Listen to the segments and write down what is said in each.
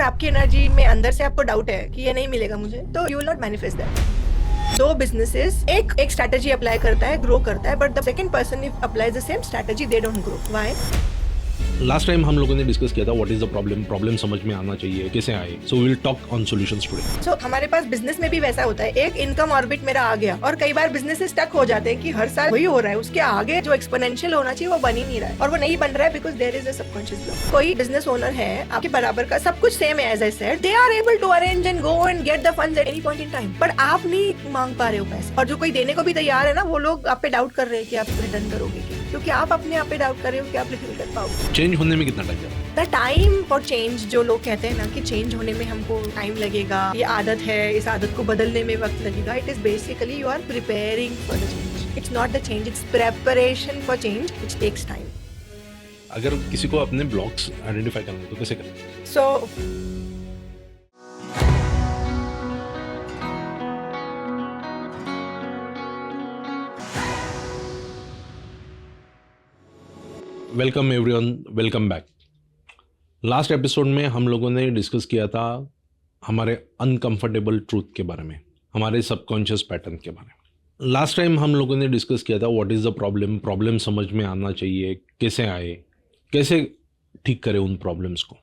अगर आपकी एनर्जी में अंदर से आपको डाउट है कि ये नहीं मिलेगा मुझे, तो you will not manifest that. दो बिजनेसेस एक स्ट्रैटेजी अप्लाई करता है, ग्रो करता है, but the second person if applies the same strategy they don't grow. Why? Last time हम लोगों ने डिस्कस किया था व्हाट इज द प्रॉब्लम समझ में आना चाहिए, कैसे आए। So we will talk on solutions today. So हमारे पास बिजनेस में भी वैसा होता है, एक इनकम ऑर्बिट मेरा आ गया और कई बार बिजनेस स्टक हो जाते हैं कि हर साल वही हो रहा है, उसके आगे जो एक्सपोनेंशियल होना चाहिए वो बन ही नहीं रहा है, और वो नहीं बन रहा है because there is a subconscious block. कोई बिजनेस ओनर है आपके बराबर का, सब कुछ सेम है, as I said they are able to arrange and go and get the funds at any point in time, but आप नहीं मांग पा रहे हो पैसे, और जो कोई देने को भी तैयार है ना, वो लोग आप पे डाउट कर रहे हैं कि आप रिटर्न करोगे क्या, क्योंकि आप अपने आप पे डाउट कर रहे हो कि आप रिटर्न कर पाओगे। चेंज होने में कितना टाइम लगता है? द टाइम फॉर चेंज, जो लोग कहते हैं ना कि चेंज होने में हमको टाइम लगेगा, ये आदत है, इस आदत को बदलने में वक्त लगेगा, it is basically you are preparing for the change. It's not the change, it's preparation for change which takes time. अगर किसी को अपने ब्लॉक्स आइडेंटिफाई करना है तो कैसे करें? So welcome everyone, welcome back. Last episode में हम लोगों ने डिस्कस किया था हमारे अनकंफर्टेबल ट्रूथ के बारे में, हमारे सबकॉन्शियस पैटर्न के बारे में। लास्ट टाइम हम लोगों ने डिस्कस किया था व्हाट इज़ द प्रॉब्लम समझ में आना चाहिए, कैसे आए, कैसे ठीक करें उन प्रॉब्लम्स को,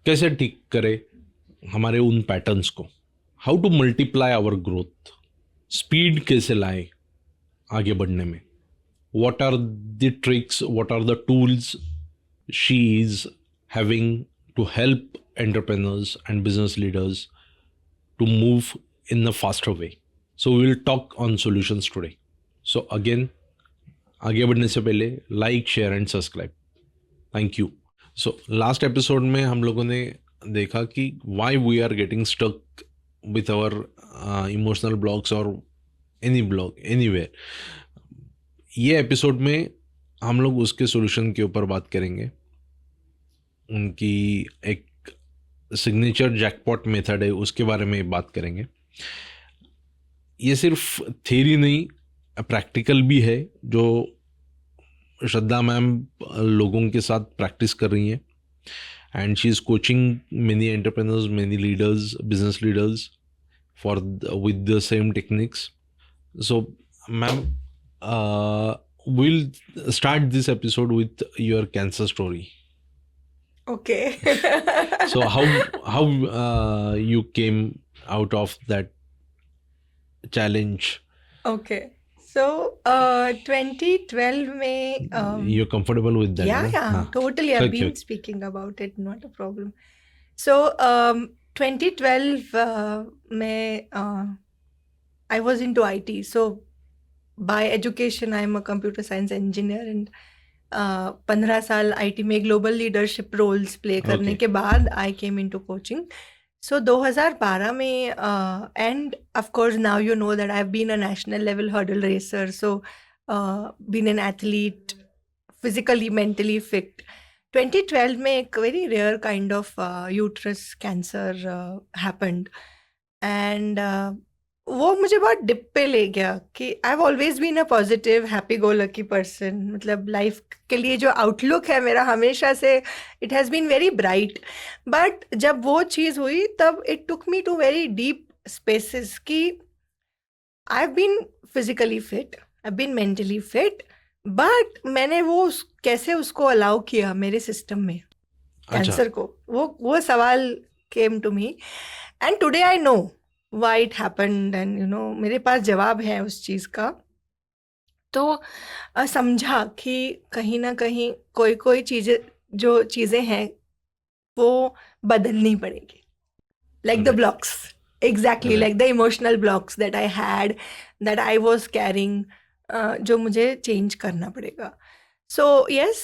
कैसे ठीक करें हमारे उन पैटर्न्स को, how to multiply our growth, speed कैसे लाए आगे बढ़ने में, what are the tricks, what are the tools she is having to help entrepreneurs and business leaders to move in a faster way. So we will talk on solutions today. So again, आगे बढ़ने से पहले like, share and subscribe. Thank you. So last episode में हम लोगों ने देखा कि why we are getting stuck with our emotional blocks और एनी ब्लॉक एनीवेयर। ये एपिसोड में हम लोग उसके सॉल्यूशन के ऊपर बात करेंगे। उनकी एक सिग्नेचर जैकपॉट मेथड है, उसके बारे में बात करेंगे। ये सिर्फ थ्योरी नहीं, प्रैक्टिकल भी है, जो श्रद्धा मैम लोगों के साथ प्रैक्टिस कर रही हैं, and she is coaching many entrepreneurs, many leaders, business leaders for with the same techniques. So ma'am, we'll start this episode with your cancer story. okay. So how you came out of that challenge? Okay. So 2012 में You're comfortable with that? yeah, no? yeah, हाँ. totally. I've been Okay. speaking about it, not a problem. So 2012 में I was into IT. So by education I am a computer science engineer, and 15 साल IT में global leadership roles play करने Okay. के बाद I came into coaching. So 2012 में and of course now you know that I've been a national level hurdle racer, so been an athlete, physically, mentally fit. 2012 में एक very rare kind of uterus cancer happened, and वो मुझे बहुत dip पे ले गया कि I have always been a positive happy go lucky person. मतलब लाइफ के लिए जो आउटलुक है मेरा हमेशा से, it has been very bright, but जब वो चीज़ हुई तब it took me to very deep spaces कि I have been physically fit, I have been mentally fit, but मैंने वो कैसे उसको अलाउ किया मेरे सिस्टम में, कैंसर को, वो सवाल came to me, and today I know why it happened, and you know मेरे पास जवाब है उस चीज़ का। तो समझा कि कहीं ना कहीं कोई चीज़ें हैं वो बदलनी पड़ेगी, like the blocks, exactly like the emotional blocks that I had, that I was carrying, जो मुझे चेंज करना पड़ेगा। So yes,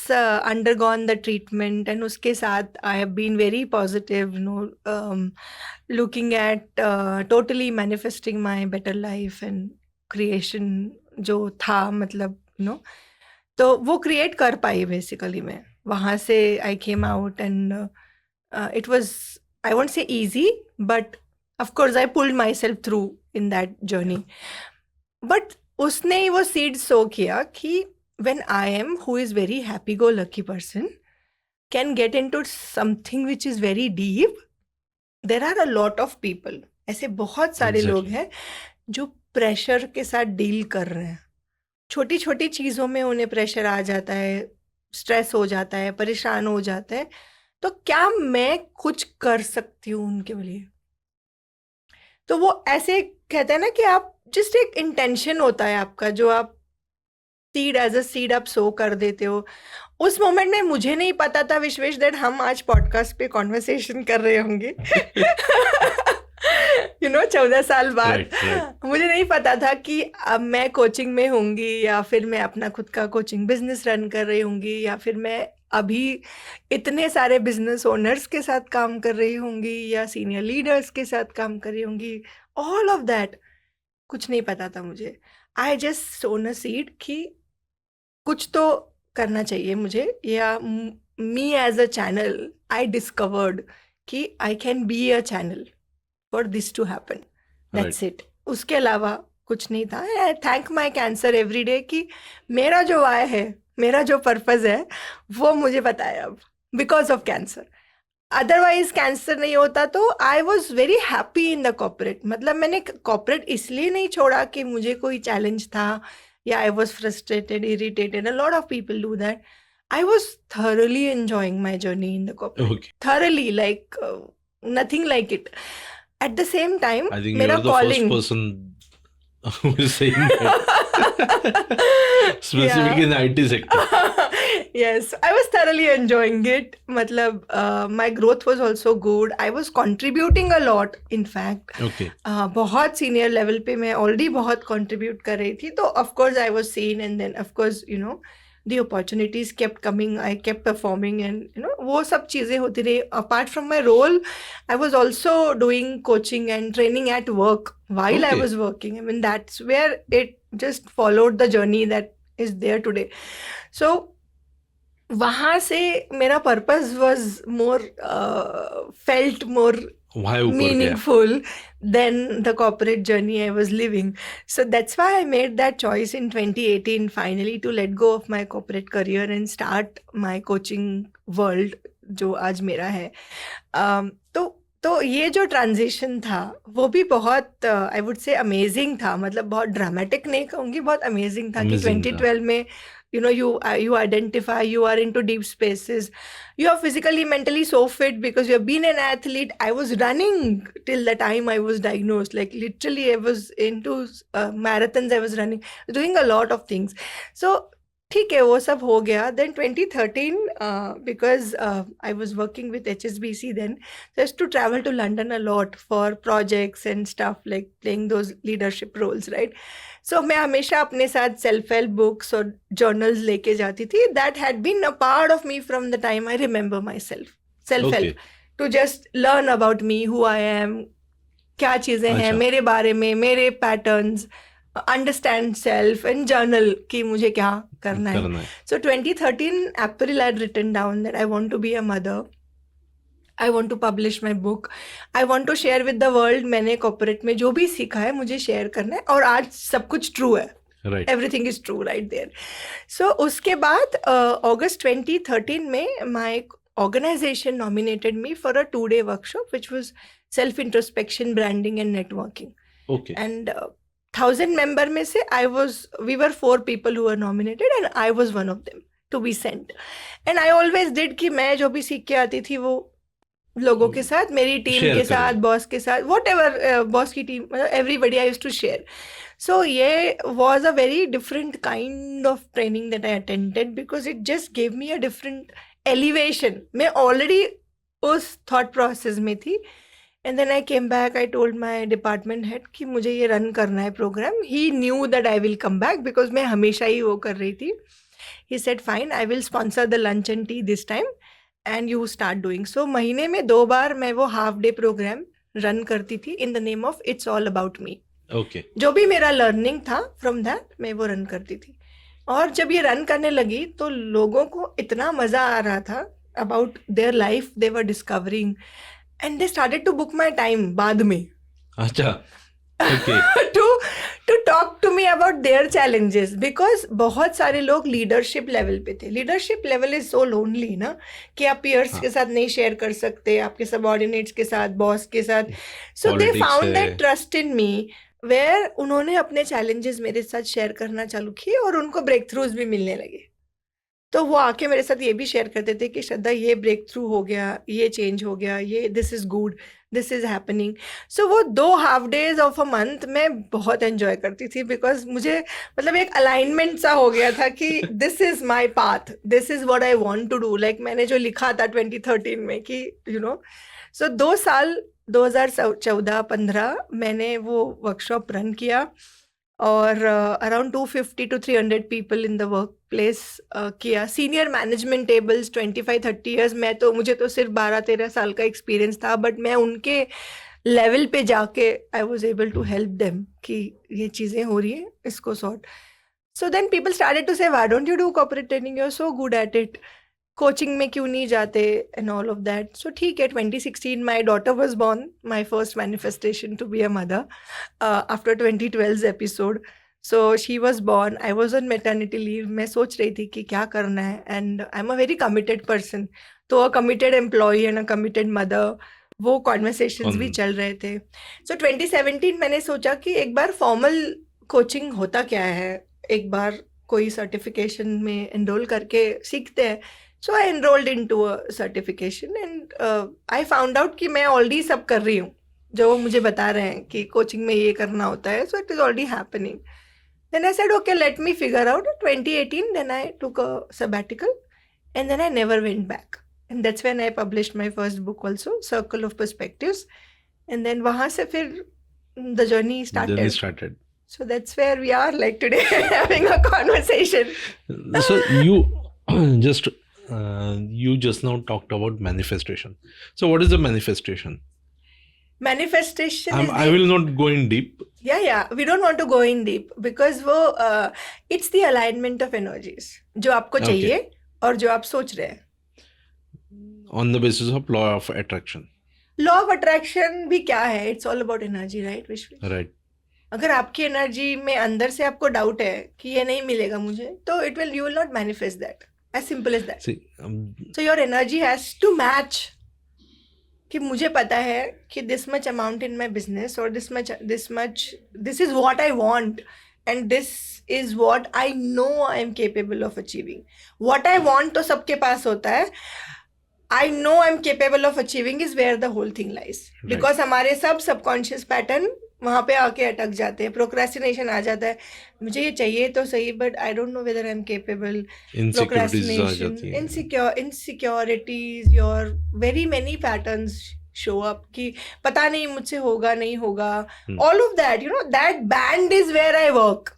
undergone the treatment, and उसके साथ I have been very positive, you know, looking at totally manifesting my better life and creation जो था, मतलब you know, तो वो create कर पाई basically मैं। वहाँ से I came out, and it was, I won't say easy, but of course I pulled myself through in that journey. But उसने ही वो seed sow किया कि when I am, who is very happy go lucky person, can get into something which is very deep, there are a lot of people, ऐसे बहुत सारे लोग Exactly. हैं जो प्रेशर के साथ डील कर रहे हैं. छोटी छोटी चीज़ों में उन्हें प्रेशर आ जाता है, स्ट्रेस हो जाता है, परेशान हो जाते हैं. तो क्या मैं कुछ कर सकती हूँ उनके लिए? तो वो ऐसे कहते हैं ना कि आप जस्ट एक इंटेंशन होता है आपका, जो आप सीड एज अ सीड आप सो कर देते हो. उस मोमेंट में मुझे नहीं पता था विश्वेश दैट हम आज पॉडकास्ट पे कॉन्वर्सेशन कर रहे होंगे. 14 साल बाद Right. मुझे नहीं पता था कि अब मैं कोचिंग में होंगी, या फिर मैं अपना खुद का कोचिंग बिजनेस रन कर रही होंगी, या फिर मैं अभी इतने सारे बिजनेस ओनर्स के साथ काम कर रही होंगी, या सीनियर लीडर्स के साथ काम कर रही होंगी. ऑल ऑफ दैट कुछ नहीं पता था मुझे. I just Son a seed कि कुछ तो करना चाहिए मुझे, या me as a channel I discovered कि I can be a channel for this to happen. That's it. उसके अलावा कुछ नहीं था. I thank my cancer every day कि मेरा जो वाय है, मेरा जो पर्पज़ है, वो मुझे पता है अब, because of cancer. Otherwise cancer नहीं होता तो I was very happy in the corporate. मतलब मैंने कॉर्पोरेट इसलिए नहीं छोड़ा कि मुझे कोई चैलेंज था, या I was frustrated, irritated. A lot of people do that. I was thoroughly enjoying my journey in the corporate. Okay. Thoroughly, like nothing like it. At the same time, I think मेरा you're the calling. first person who is saying that. Specific in IT sector. Yes, I was thoroughly enjoying it. मतलब my growth was also good. I was contributing a lot, in fact. Okay. बहुत senior level पे मैं already बहुत contribute कर रही थी. तो of course I was seen, and then of course the opportunities kept coming. I kept performing, and वो सब चीज़ें होती रही. Apart from my role, I was also doing coaching and training at work while I Okay. was working. I mean, that's where it just followed the journey that is there today. So वहाँ से मेरा purpose was more felt more Why ऊपर गया? meaningful than the corporate journey I was living. So that's why I made that choice in 2018 finally to let go of my corporate career and start my coaching world जो आज मेरा है. तो ये जो transition था वो भी बहुत आई वुड से अमेजिंग था. मतलब बहुत ड्रामेटिक नहीं कहूँगी, बहुत अमेजिंग था कि Amazing था. 2012 में you identify, you are into deep spaces, you are physically, mentally so fit because you have been an athlete. I was running till the time I was diagnosed. Like literally I was into marathons, I was running, doing a lot of things. So ठीक है, वो सब हो गया. Then 2013 because I was working with HSBC then, so I used to travel to London a lot for projects and stuff, like playing those leadership roles, right? So मैं हमेशा अपने साथ सेल्फ हेल्प बुक्स और journals लेके जाती थी. That had been a part of me from the time I remember my self help, to just learn about me, who I am, क्या चीज़ें हैं मेरे बारे में, मेरे patterns, understand self and journal कि मुझे क्या करना है. So 2013 April I written down that I want to be a mother, I want to publish my book, I want to share with the world. मैंने कॉर्पोरेट में जो भी सीखा है मुझे शेयर करना है, और आज सब कुछ ट्रू है. Everything is true right there. So उसके बाद अगस्त 2013 में my organisation nominated me for a 2-day workshop which was self introspection, branding and networking. And 1000 member में से we were 4 people who were nominated and I was one of them to be sent. And I always did कि मैं जो भी सीख के आती थी वो लोगों के साथ, मेरी टीम के साथ, बॉस के साथ, whatever, बॉस की team, everybody I used to share. So ये was a very different kind of training that I attended because it just gave me a different elevation. मैं already उस thought process में थी. And then I came back, I told my department head कि मुझे ये run करना है programme. He knew that I will come back because मैं हमेशा ही वो कर रही थी. He said fine, I will sponsor the lunch and tea this time and you start doing. So महीने में 2 बार मैं वो हाफ डे प्रोग्राम रन करती थी in the name of It's All About Me. Okay. जो भी मेरा लर्निंग था from that मैं वो रन करती थी. और जब ये रन करने लगी तो लोगों को इतना मज़ा आ रहा था about their life they were discovering. And they started to book my time बाद में. अच्छा. Okay. to talk to me about their challenges, because बहुत सारे लोग लीडरशिप लेवल पे थे. Leadership level is so lonely ना, कि आप पीयर्स हाँ. के साथ नहीं शेयर कर सकते, आपके सबऑर्डिनेट्स के साथ, बॉस के साथ. सो दे Politics फाउंड है. That trust in me, where उन्होंने अपने चैलेंजेस मेरे साथ शेयर करना चालू किए और उनको ब्रेक थ्रूज भी मिलने लगे. तो वो आके मेरे साथ ये भी शेयर करते थे कि श्रद्धा ये ब्रेक थ्रू हो गया, ये चेंज हो गया, ये this is good, this is happening. So वो 2 half days of a month मैं बहुत एंजॉय करती थी, बिकॉज मुझे मतलब एक अलाइनमेंट सा हो गया था कि this is my path, this is what I want to do. Like मैंने जो लिखा था 2013 में कि यू नो. सो 2 साल 2014-15 मैंने वो वर्कशॉप रन किया, और around 250 to 300 people in the work place किया. Senior management tables 25-30 years. मुझे तो सिर्फ 12-13 साल का एक्सपीरियंस था, बट मैं उनके लेवल पे जाके I was able to help them कि ये चीज़ें हो रही हैं, इसको sort. So then people started to say, why don't you do corporate training, you are so good at it, coaching में क्यों नहीं जाते, and all of that. So ठीक है, 2016 my daughter was born, my first manifestation to be a mother after 2012 episode. So she was born, I was on maternity leave. मैं सोच रही थी कि क्या करना है, and I am a very committed person. तो a committed employee and a committed mother, वो कॉन्वर्सेशंस भी चल रहे थे. सो 2017 मैंने सोचा कि एक बार फॉर्मल कोचिंग होता क्या है, एक बार कोई सर्टिफिकेशन में एनरोल करके सीखते हैं. So I enrolled into a certification, and I found out कि मैं ऑलरेडी सब कर रही हूँ जो वो मुझे बता रहे हैं कि कोचिंग में ये करना होता है. So it is already happening. Then I said okay, let me figure out. 2018 then I took a sabbatical, and then I never went back, and that's when I published my first book also, Circle of Perspectives. And then वहाँ से फिर the journey started. So that's where we are like today having a conversation. So you just now talked about manifestation. So what is the manifestation? Manifestation is I will not go in deep. yeah, we don't want to go in deep, because वो it's the alignment of energies जो आपको Okay. चाहिए और जो आप सोच रहे हैं. On the basis of law of attraction. Law of attraction भी क्या है? It's all about energy, right विश्व? Right. अगर आपकी एनर्जी में अंदर से आपको डाउट है कि ये नहीं मिलेगा मुझे, तो you will not manifest that. As simple as that. See, so your energy has to match, कि मुझे पता है कि this much amount in my business, और this is what I want, and this is what I know I am capable of achieving. What I want तो सबके पास होता है. I know I am capable of achieving is where the whole thing lies. Because हमारे सब subconscious pattern वहाँ पे आके अटक जाते हैं. प्रोक्रेस्टिनेशन आ जाता है, मुझे ये चाहिए तो सही, but I don't know whether I am capable. insecurities आ जाती हैं. Insecurities, your very many patterns show up कि पता नहीं मुझसे होगा नहीं होगा. All of that, you know, that band is where I work.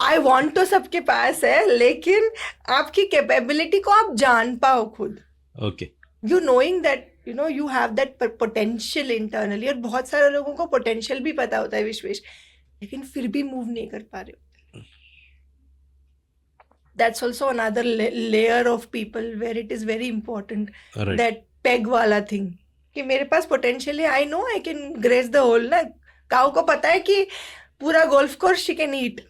I want तो सबके पास है, लेकिन आपकी कैपेबिलिटी को आप जान पाओ खुद. Okay. You knowing that you know you have that potential internally. और बहुत सारे लोगों को पोटेंशियल भी पता होता है विश्वेश, लेकिन फिर भी मूव नहीं कर पा रहे होते. That's also another layer of people where it is very important, Right. That peg वाला थिंग, कि मेरे पास पोटेंशियल है, I know I can graze the whole. ना, काऊ को पता है कि पूरा golf course she can eat,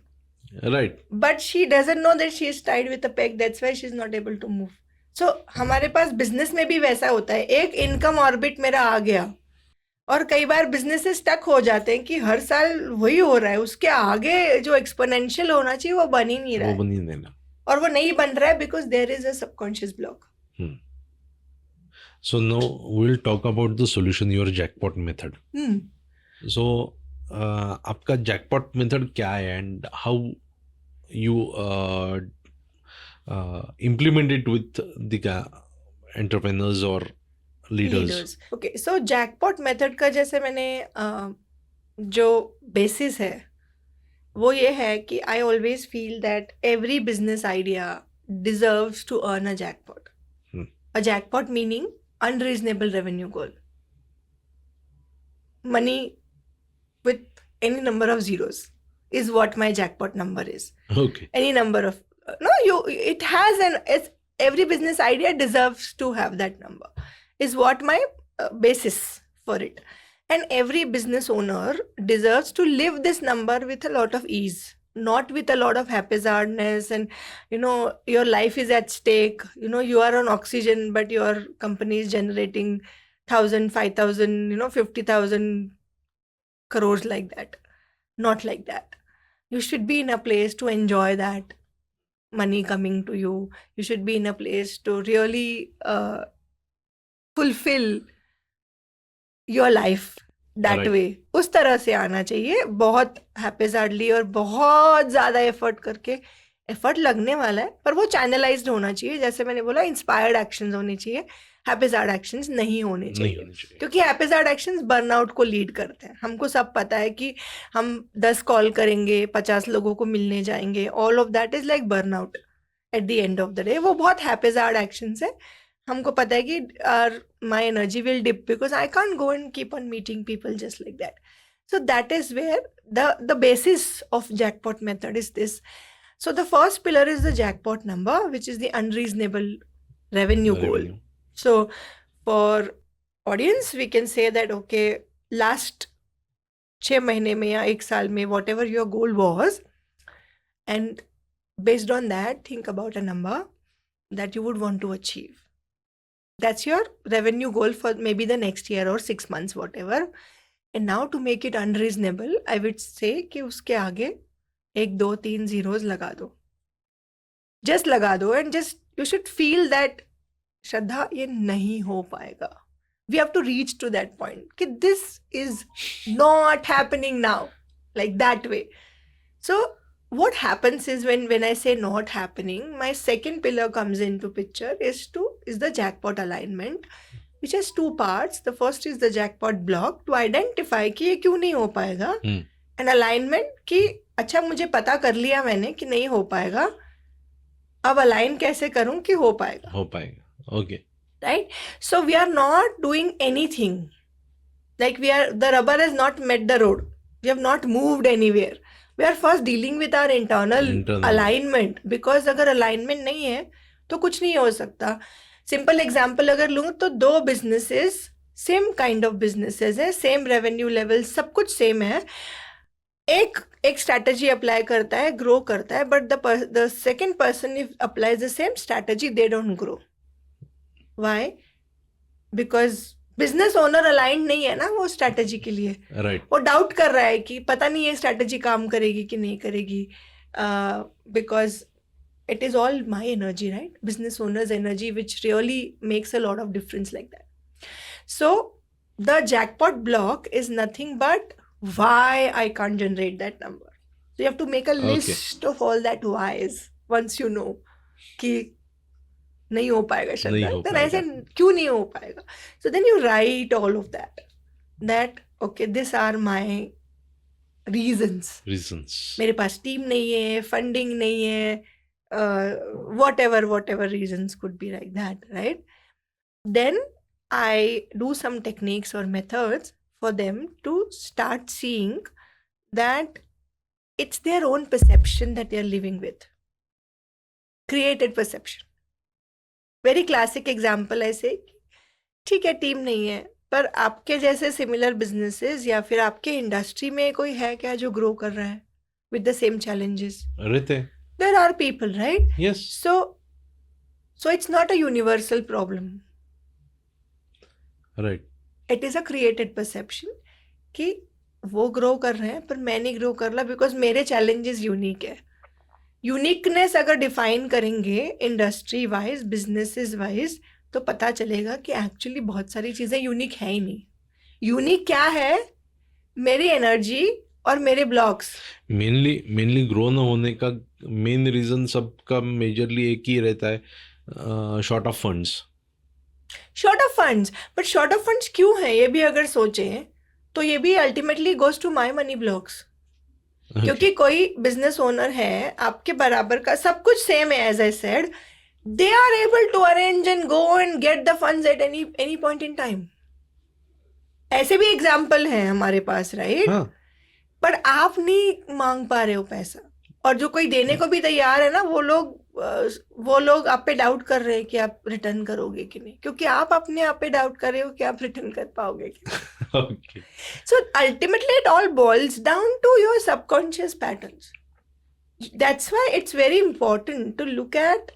Right. But she doesn't know that she is tied with a peg, that's why she is not able to move. So हमारे पास business में भी वैसा होता है. एक इनकम ऑर्बिट मेरा आ गया, और कई बार बिजनेस स्टक हो जाते हैं कि हर साल वही हो रहा है, उसके आगे जो एक्सपोनेंशियल होना चाहिए वो बन ही नहीं रहा वो है, बनी देना. और वो नहीं बन रहा है because there is a subconscious block. So now we'll talk about the solution, your jackpot method. So आपका jackpot method क्या है, and how you implement it with the entrepreneurs or leaders. Okay, so jackpot method का जैसे मैंने जो basis है वो ये है कि I always feel that every business idea deserves to earn a jackpot. A jackpot meaning unreasonable revenue goal, money with any number of zeros is what my jackpot number is. Okay. Any number of it has it's every business idea deserves to have that number, is what my basis for it. And every business owner deserves to live this number with a lot of ease, not with a lot of haphazardness. And, your life is at stake. You are on oxygen, but your company is generating 1,000, 5,000, 50,000 crores like that. Not like that. You should be in a place to enjoy that money coming to you. You should be in a place to really fulfill your life that Right. वे, उस तरह से आना चाहिए. बहुत हैपेजार्डली और बहुत ज़्यादा effort करके, एफर्ट लगने वाला है पर वो चैनलाइज्ड होना चाहिए. जैसे मैंने बोला, इंस्पायर्ड एक्शंस होने चाहिए, हैपेजार्ड एक्शंस नहीं होने नहीं चाहिए. होनी चाहिए. क्योंकि हैपेजार्ड एक्शंस बर्नआउट को लीड करते हैं. हमको सब पता है कि हम 10 कॉल करेंगे, 50 लोगों को मिलने जाएंगे, all of that is like burnout at the end of the day. वो बहुत हैपेजार्ड एक्शंस है. हमको पता है कि my energy will dip because I can't go and keep on meeting people just like that. So that is where the basis of jackpot method is this. So the first pillar is the jackpot number, which is the unreasonable revenue goal. Revenue. So for audience, we can say that, okay, last 6 महीने में या 1 साल में, whatever your goal was, and based on that, think about a number that you would want to achieve. That's your revenue goal for maybe the next year or 6 months, whatever. And now to make it unreasonable, I would say कि उसके आगे 1, 2, 3 zeros लगा दो. Just लगा दो and just you should feel that श्रद्धा ये नहीं हो पाएगा. We have to reach to that point कि this is not happening now, like that way. So what happens is when I say not happening, my second pillar comes into picture is the jackpot alignment, which has 2 parts. The first is the jackpot block to identify कि ये क्यों नहीं हो पाएगा, and alignment कि अच्छा मुझे पता कर लिया मैंने कि नहीं हो पाएगा, अब align कैसे करूं कि हो पाएगा. Okay. Right? So we are not doing anything. Like the rubber has not met the road. We have not moved anywhere. We are first dealing with our internal alignment, because अगर alignment नहीं है तो कुछ नहीं हो सकता. Simple example अगर लूँ तो 2 businesses, same kind of businesses है, same revenue level, सब कुछ same है. एक strategy apply करता है, grow करता है, but the second person if applies the same strategy, they don't grow. Why? Because business owner aligned नहीं है ना वो स्ट्रैटेजी के लिए. Right. वो डाउट कर रहा है कि पता नहीं ये स्ट्रैटेजी काम करेगी कि नहीं करेगी, because it is all my energy, right? Business owner's energy, which really makes a lot of difference like that. So the jackpot block is nothing but why I can't generate that number. So you have to make a list of all that whys once you know कि नहीं हो पाएगा श्रद्धा. Then I said क्यों नहीं हो पाएगा. So then you write all of that okay, these are my reasons. मेरे पास team नहीं है, फंडिंग नहीं है, whatever reasons could be like that, right? Then I do some techniques or methods for them to start seeing that it's their own perception that they are living with. Created perception. Very classic example ऐसे, ठीक है team नहीं है, पर आपके जैसे similar businesses या फिर आपके इंडस्ट्री में कोई है क्या जो ग्रो कर रहा है विद द सेम चैलेंजेस? रहते. There are people, right? Yes. So it's not a universal problem. Right. It is a created perception कि वो ग्रो कर रहे हैं पर मैं नहीं ग्रो कर रहा बिकॉज मेरे चैलेंजेस यूनिक है. यूनिकनेस अगर डिफाइन करेंगे इंडस्ट्री वाइज, बिजनेसेस वाइज, तो पता चलेगा कि एक्चुअली बहुत सारी चीज़ें यूनिक है ही नहीं. यूनिक क्या है? मेरी एनर्जी और मेरे ब्लॉक्स. मेनली ग्रो न होने का मेन रीजन सबका मेजरली एक ही रहता है, short of funds. Short of funds, but short of funds क्यों है ये भी अगर सोचें तो ये भी ultimately goes to my money blocks. क्योंकि कोई बिजनेस ओनर है आपके बराबर का, सब कुछ सेम है, as I said, they are able to arrange and go and get the funds at any point in time. ऐसे भी एग्जाम्पल हैं हमारे पास, राइट? पर आप नहीं मांग पा रहे हो पैसा, और जो कोई देने को भी तैयार है ना, वो लोग वो लोग आप पे डाउट कर रहे हैं कि आप रिटर्न करोगे कि नहीं, क्योंकि आप अपने आप पे डाउट कर रहे हो कि आप रिटर्न कर पाओगे कि नहीं. Okay. So ultimately it all boils down to your subconscious patterns. That's why it's very important to look at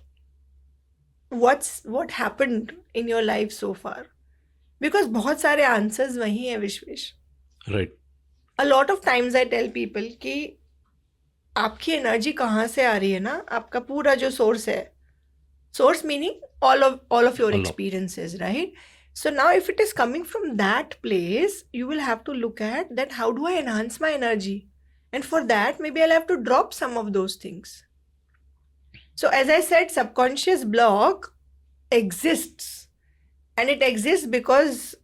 what happened in your life so far, because बहुत सारे answers वही है Vishwesh. Right. A lot of times I tell people कि आपकी energy कहाँ से आ रही है ना, आपका पूरा जो सोर्स है, source meaning all of your All of. experiences, right? So now if it is coming from that place, you will have to look at that, how do I enhance my energy? And for that, maybe I'll have to drop some of those things. So as I said, subconscious block exists, and it exists because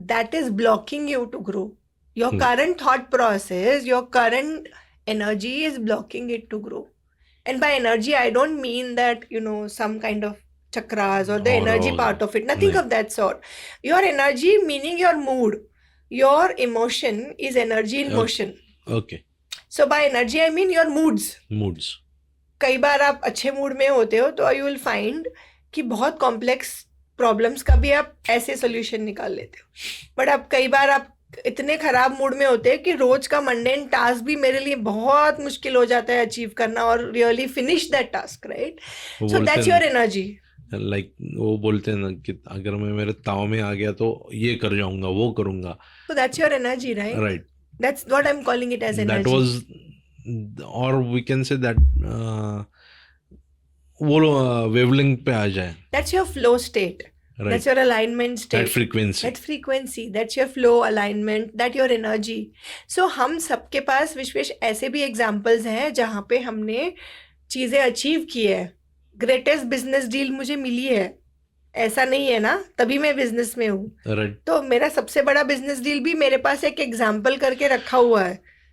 that is blocking you to grow. Your current thought process, your current energy is blocking it to grow. And by energy, I don't mean that, some kind of chakras or the energy part of it. Nothing No. of that sort. Your energy, meaning your mood, your emotion is energy in Okay. motion. Okay. So by energy, I mean your moods. Moods. कई बार आप अच्छे mood में होते हो तो you will find कि बहुत complex problems का भी आप ऐसे सोल्यूशन निकाल लेते हो. बट अब कई बार आप इतने खराब मूड में होते हैं कि रोज का मंडेन टास्क भी मेरे लिए बहुत मुश्किल हो जाता है अचीव करना और really finish that task, right? So that's your energy. Like वो बोलते हैं ना कि अगर मैं मेरे ताव में आ गया तो ये कर जाऊंगा, वो करूंगा. So that's your energy, right? Right. That's what I'm calling it as energy. That was, or we can say that वो wavelength पे आ जाए. That's your flow state. Right. That's your alignment state. That frequency. That frequency. That's your flow, alignment. That your energy. So हम सबके पास विश्वेश ऐसे भी examples हैं जहाँ पे हमने चीजें अचीव की है. ग्रेटेस्ट बिजनेस डील मुझे मिली है, ऐसा नहीं है ना, तभी मैं बिजनेस में हूँ. Right. तो मेरा सबसे बड़ा बिजनेस डील भी मेरे पास एक एग्जाम्पल करके रखा हुआ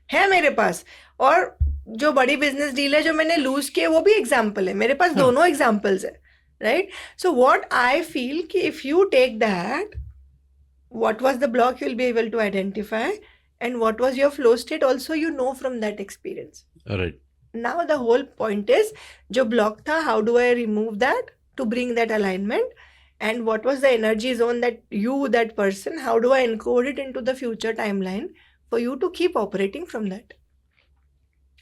है मेरे पास. और जो बड़ी बिजनेस डील है जो मैंने लूज किए वो भी एग्जाम्पल है. मेरे पास दोनों एग्जाम्पल्स है, right? So what I feel कि if you take that, what was the block, you will be able to identify, and what was your flow state also, you know from that experience. Right. Now the whole point is, जो block था, how do I remove that to bring that alignment, and what was the energy zone that you, that person, how do I encode it into the future timeline for you to keep operating from that.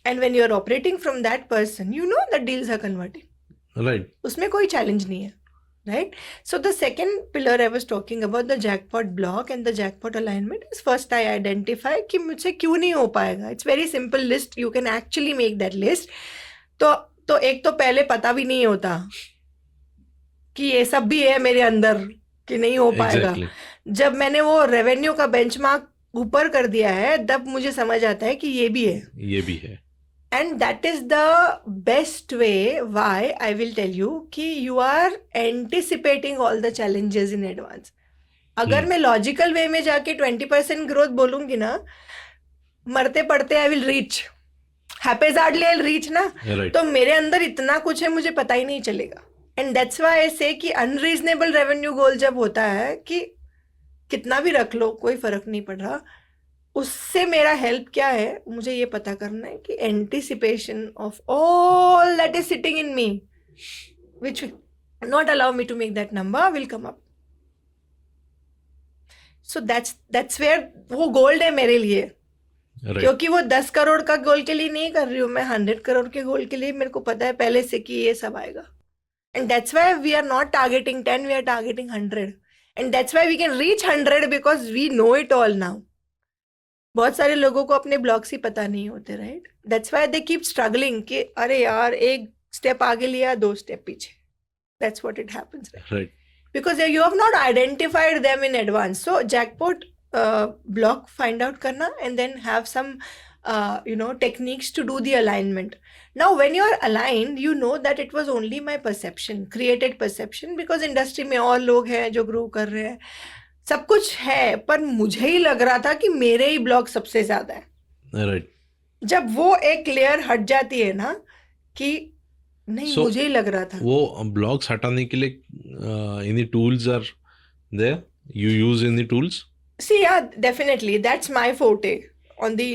And when you're operating from that person, you know that deals are converting. Right. उसमें कोई challenge नहीं है, right? So the second pillar I was talking about, the jackpot block and the jackpot alignment, is first I identify कि मुझसे क्यों नहीं हो पाएगा. It's very simple list. You can actually make that list. तो एक तो पहले पता भी नहीं होता कि ये सब भी है मेरे अंदर कि नहीं हो पाएगा. Exactly. जब मैंने वो रेवेन्यू का बेंचमार्क ऊपर कर दिया है, तब मुझे समझ आता है कि ये भी है. ये भी है. And that is the best way why I will tell you कि you are anticipating all the challenges in advance. अगर मैं लॉजिकल वे में जाके 20% ग्रोथ बोलूंगी ना, मरते पड़ते I will reach, haphazardly I will reach ना. Right. तो मेरे अंदर इतना कुछ है, मुझे पता ही नहीं चलेगा. एंड दैट्स व्हाई आई से कि अनरीजनेबल रेवेन्यू गोल जब होता है कि कितना भी रख लो कोई फर्क नहीं पड़ रहा, उससे मेरा हेल्प क्या है, मुझे ये पता करना है कि anticipation of all that is sitting in me which not allow me to make that number will come up. So that's where वो गोल्ड है मेरे लिए. Right. क्योंकि वो 10 करोड़ का गोल के लिए नहीं कर रही हूँ मैं, 100 करोड़ के गोल के लिए मेरे को पता है पहले से कि ये सब आएगा. And that's why we are not targeting 10, we are targeting 100. And that's why we can reach 100 because we know it all now. बहुत सारे लोगों को अपने ब्लॉक्स ही पता नहीं होते, right? That's why they keep struggling कि अरे यार एक स्टेप आगे लिया 2 स्टेप पीछे. That's what it happens, Right. because you have not identified them in advance. So jackpot block find out karna, and then have some techniques to do the alignment. Now when you are aligned, you know that it was only my perception, created perception, because industry में और लोग हैं जो grow कर रहे हैं, सब कुछ है, पर मुझे ही लग रहा था कि मेरे ही ब्लॉक सबसे ज्यादा है. Right. जब वो एक लेयर हट जाती है ना कि नहीं, मुझे ही लग रहा था. वो ब्लॉक्स हटाने के लिए any tools are there? You use any tools? See, yeah, definitely. That's my forte on the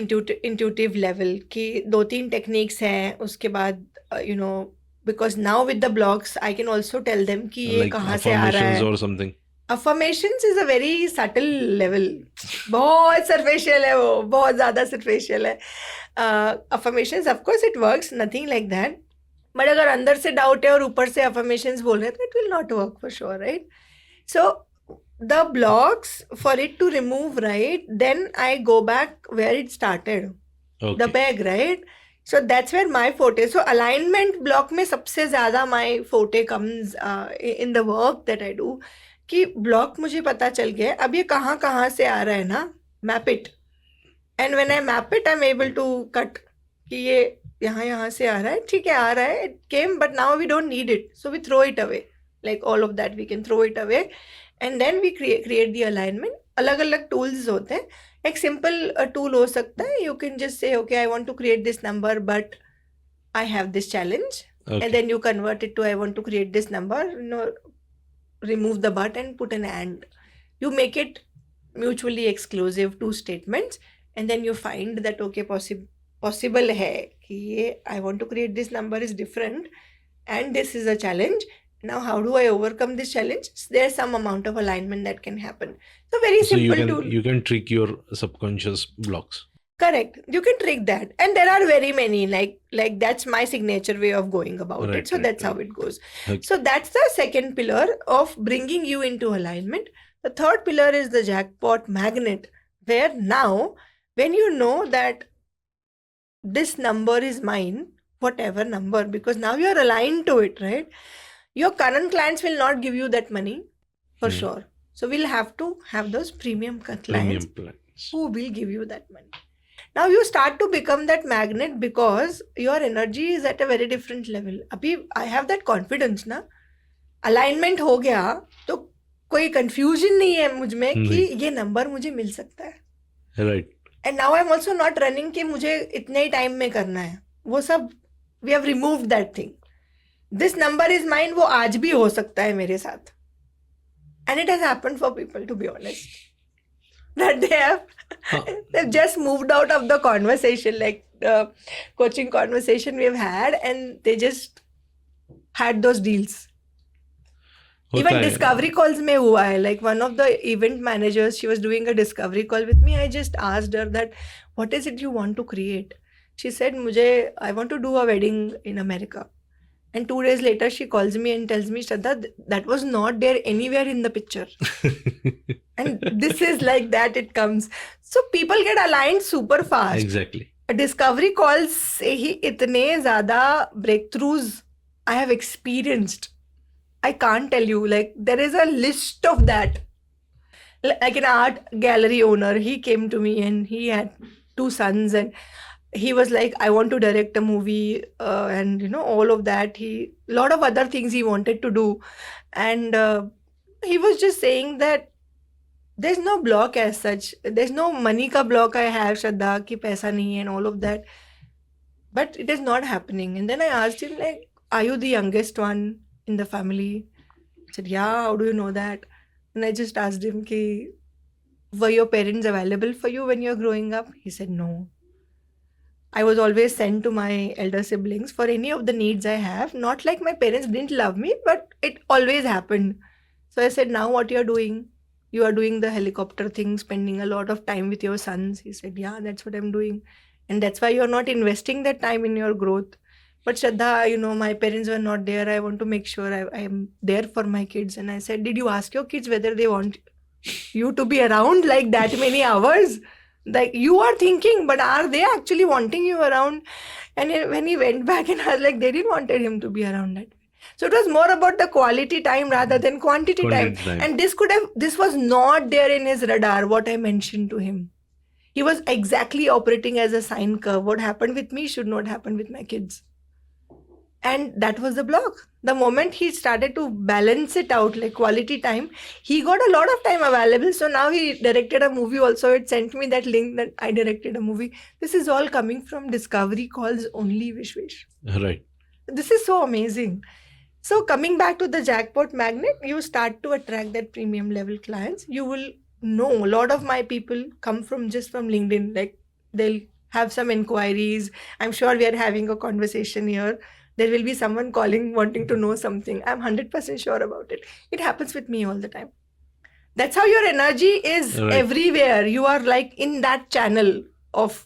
intuitive level कि 2-3 टेक्निक्स हैं. उसके बाद because now with the blocks I can also tell them कि ये Like कहाँ से आ रहा affirmations है. or something. Affirmations is a very subtle level. बहुत superficial है वो, बहुत ज़्यादा superficial है. Affirmations, of course it works, nothing like that. But अगर अंदर से doubt है और ऊपर से affirmations बोल रहे हैं, तो it will not work for sure, right? So the blocks, for it to remove, right, then I go back where it started. Okay. The bag, right? So that's where my forte. So alignment block में सबसे ज़्यादा my forte comes in the work that I do. कि block मुझे पता चल गया है, अब ये कहाँ से आ रहा है ना, map it. And when I map it, I'm able to cut कि ये यहाँ से आ रहा है, ठीक है आ रहा है, it came, but now we don't need it. So we throw it away. Like all of that, we can throw it away. And then we create the alignment. अलग अलग tools होते हैं. एक simple tool हो सकता है. You can just say, okay, I want to create this number, but I have this challenge. Okay. And then you convert it to, I want to create this number. Remove the but and put an and. You make it mutually exclusive, two statements. And then you find that, okay, possible है कि ये I want to create this number is different. And this is a challenge. Now, how do I overcome this challenge? There's some amount of alignment that can happen. So very simple tool. You can trick your subconscious blocks. Correct. You can trick that. And there are very many, like that's my signature way of going about it. So that's how it goes. Okay. So that's the second pillar of bringing you into alignment. The third pillar is the jackpot magnet, where now, when you know that this number is mine, whatever number, because now you're aligned to it, right? Your current clients will not give you that money for sure. So we'll have to have those premium clients who will give you that money. Now you start to become that magnet because your energy is at a very different level. Abhi I have that confidence ना, alignment हो गया तो कोई confusion नहीं है मुझ में कि ये number मुझे मिल सकता है. Right. And now I'm also not running कि मुझे इतने ही time में करना है. वो सब we have removed that thing. This number is mine, वो आज भी हो सकता है मेरे साथ. And it has happened for people, to be honest. That they've just moved out of the conversation, like the coaching conversation we've had, and they just had those deals. Even discovery calls में हुआ है. Like one of the event managers, she was doing a discovery call with me. I just asked her that, what is it you want to create? She said, I want to do a wedding in America. And 2 days later, she calls me and tells me, Shraddha, that was not there anywhere in the picture. And this is like that it comes. So people get aligned super fast. Exactly. Discovery calls से ही इतने ज़्यादा breakthroughs I have experienced. I can't tell you. Like there is a list of that. Like an art gallery owner, he came to me and he had 2 sons and he was like, I want to direct a movie and all of that. Lot of other things he wanted to do. And he was just saying that there's no block as such. There's no money ka block I have, Shraddha, ki paisa nahi hai and all of that. But it is not happening. And then I asked him, like, are you the youngest one in the family? He said, yeah, how do you know that? And I just asked him, were your parents available for you when you were growing up? He said, no. I was always sent to my elder siblings for any of the needs I have. Not like my parents didn't love me, but it always happened. So I said, now what you're doing? You are doing the helicopter thing, spending a lot of time with your sons. He said, yeah, that's what I'm doing. And that's why you're not investing that time in your growth. But Shraddha, my parents were not there. I want to make sure I am there for my kids. And I said, did you ask your kids whether they want you to be around like that many hours? Like you are thinking, but are they actually wanting you around? And when he went back and I was like, they didn't want him to be around that way. So it was more about the quality time rather than quantity time. And this was not there in his radar, what I mentioned to him. He was exactly operating as a sine curve. What happened with me should not happen with my kids. And that was the block. The moment he started to balance it out, like quality time, he got a lot of time available. So now he directed a movie also. It sent me that link that I directed a movie. This is all coming from discovery calls only, Vishwesh. Right. This is so amazing. So coming back to the jackpot magnet, you start to attract that premium level clients. You will know a lot of my people come from just from LinkedIn. Like they'll have some inquiries. I'm sure we are having a conversation here. there will be someone calling wanting to know something. I'm 100% sure about it. It happens with me all the time. That's how your energy is Right. everywhere. You are like in that channel of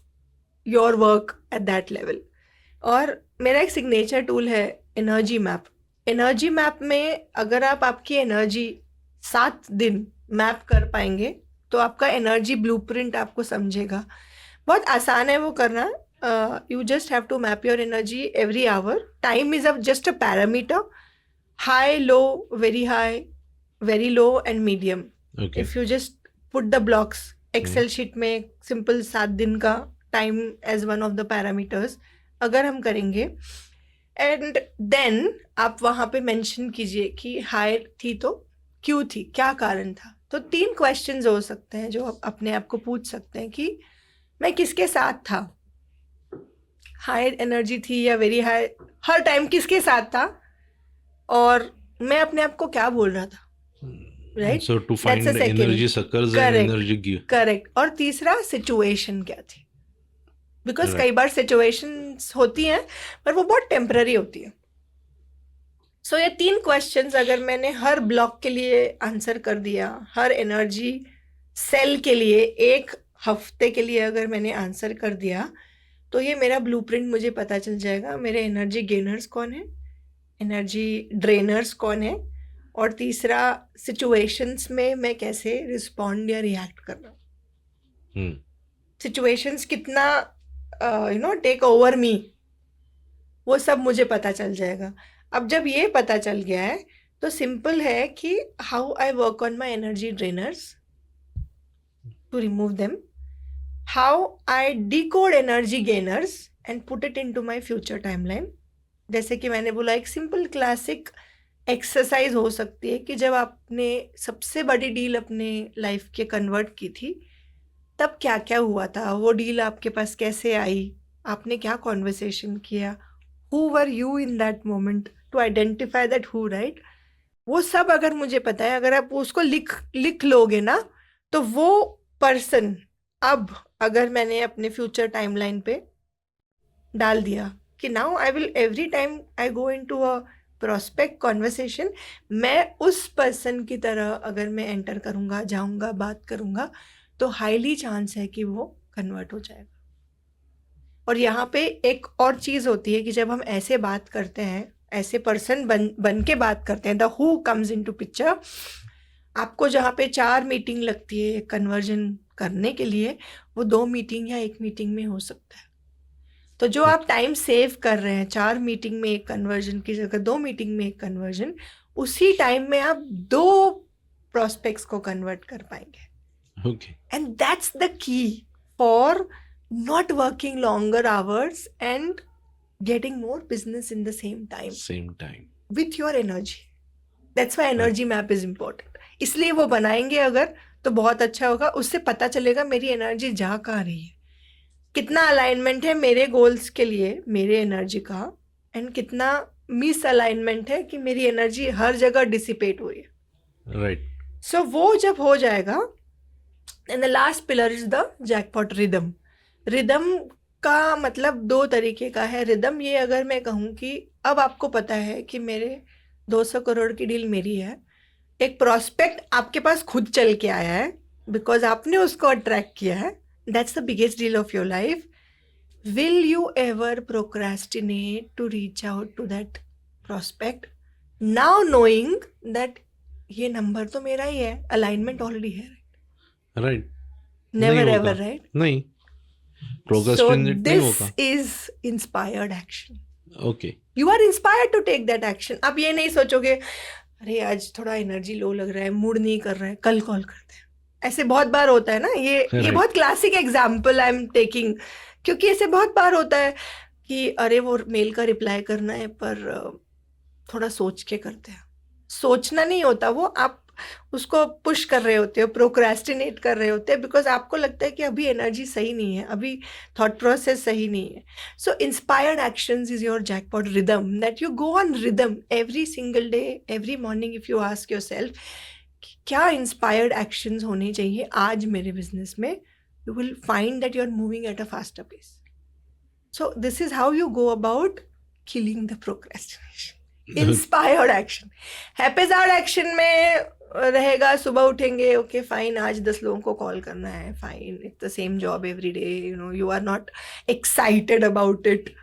your work at that level. और मेरा एक signature tool है energy map. Energy map में अगर आप आपकी energy 7 दिन map कर पाएंगे तो आपका एनर्जी ब्लूप्रिंट आपको समझेगा. बहुत आसान है वो करना. You just have to map your energy every hour. Time is just a parameter. High, low, very low and medium. Okay. If you just put the blocks, Excel sheet में simple 7 दिन का time as one of the parameters अगर हम करेंगे, and then आप वहाँ पे mention कीजिए कि high थी तो क्यों थी, क्या कारण था. तो 3 questions हो सकते हैं जो आप अपने आप को पूछ सकते हैं कि मैं किसके साथ था, हाई एनर्जी थी या वेरी हाई, हर टाइम किसके साथ था, और मैं अपने आप को क्या बोल रहा था. Right. So to find That's the second. energy suckers and Correct. energy gear. Correct. और तीसरा सिचुएशन क्या थी, बिकॉज Right. कई बार सिचुएशंस होती हैं पर वो बहुत टेम्पररी होती है. सो ये 3 क्वेश्चंस अगर मैंने हर ब्लॉक के लिए आंसर कर दिया, हर एनर्जी सेल के लिए 1 हफ्ते के लिए अगर मैंने आंसर कर दिया, तो ये मेरा ब्लूप्रिंट मुझे पता चल जाएगा मेरे एनर्जी गेनर्स कौन है, एनर्जी ड्रेनर्स कौन है, और तीसरा सिचुएशंस में मैं कैसे रिस्पॉन्ड या रिएक्ट कर रहा हूँ. Hmm. सिचुएशंस कितना टेक ओवर मी, वो सब मुझे पता चल जाएगा. अब जब ये पता चल गया है तो सिंपल है कि how I work on my energy drainers to remove them, how I decode energy gainers and put it into my future timeline. जैसे कि मैंने बोला, एक सिंपल क्लासिक एक्सरसाइज हो सकती है कि जब आपने सबसे बड़ी डील अपने लाइफ के कन्वर्ट की थी, तब क्या क्या हुआ था, वो डील आपके पास कैसे आई, आपने क्या कॉन्वर्सेशन किया, who were you in that moment, to identify that who, right. वो सब अगर मुझे पता है, अगर आप उसको लिख लोगे ना, तो वो पर्सन, अब अगर मैंने अपने फ्यूचर टाइमलाइन पे डाल दिया कि now I will every time I go into a prospect conversation, मैं उस पर्सन की तरह अगर मैं एंटर करूँगा, जाऊँगा, बात करूँगा, तो हाईली चांस है कि वो कन्वर्ट हो जाएगा. और यहाँ पे एक और चीज़ होती है कि जब हम ऐसे बात करते हैं, ऐसे पर्सन बन के बात करते हैं, the who comes into picture. आपको जहाँ पे 4 मीटिंग लगती है कन्वर्जन करने के लिए, वो 2 मीटिंग या 1 मीटिंग में हो सकता है. तो जो आप टाइम सेव कर रहे हैं 4 मीटिंग में एक कन्वर्जन की जगह 2 मीटिंग में एक कन्वर्जन, उसी टाइम में आप 2 प्रोस्पेक्ट्स को कन्वर्ट कर पाएंगे. Okay. And that's the key for not working longer hours and getting more business in the same time Same time. with your energy. That's why energy map is important. इसलिए वो बनाएंगे अगर, तो बहुत अच्छा होगा. उससे पता चलेगा मेरी एनर्जी जा कहाँ रही है, कितना अलाइनमेंट है मेरे गोल्स के लिए मेरे एनर्जी का, एंड कितना मिस अलाइनमेंट है कि मेरी एनर्जी हर जगह डिसिपेट हो रही है. Right. सो वो जब हो जाएगा, and the last pillar is the jackpot rhythm. Rhythm का मतलब 2 तरीके का है. रिदम ये अगर मैं कहूँ कि अब आपको पता है कि मेरे 200 करोड़ की डील मेरी है, एक प्रॉस्पेक्ट आपके पास खुद चल के आया है बिकॉज आपने उसको अट्रैक्ट किया है, that's the biggest deal of your life. Will you ever procrastinate to reach out to that prospect now knowing that ये नंबर तो मेरा ही है, अलाइनमेंट ऑलरेडी है. Right. Never नहीं ever, होगा. right? नहीं. So Procrastinate नहीं this होगा. is inspired action. Okay. You are inspired to take that action. आप ये नहीं सोचोगे अरे आज थोड़ा एनर्जी लो लग रहा है, मूड नहीं कर रहा है, कल कॉल करते हैं. ऐसे बहुत बार होता है ना. ये Right. बहुत classic example I am taking, क्योंकि ऐसे बहुत बार होता है कि अरे वो मेल का रिप्लाई करना है पर थोड़ा सोच के करते हैं. सोचना नहीं होता, वो आप उसको पुश कर रहे होते हो, प्रोक्रेस्टिनेट कर रहे होते हैं, बिकॉज आपको लगता है कि अभी एनर्जी सही नहीं है, अभी थॉट प्रोसेस सही नहीं है. So inspired actions is your jackpot rhythm, that you go on rhythm every single day, every morning. If you ask yourself क्या इंस्पायर्ड एक्शंस होने चाहिए आज मेरे बिजनेस में, you will find that you are moving at a faster pace. So this is how you go about killing the procrastination. Inspired action. Haphazard action में रहेगा, सुबह उठेंगे, ओके फाइन, आज 10 लोगों को कॉल करना है, fine, it's the same job every day, you know, you are not excited about it,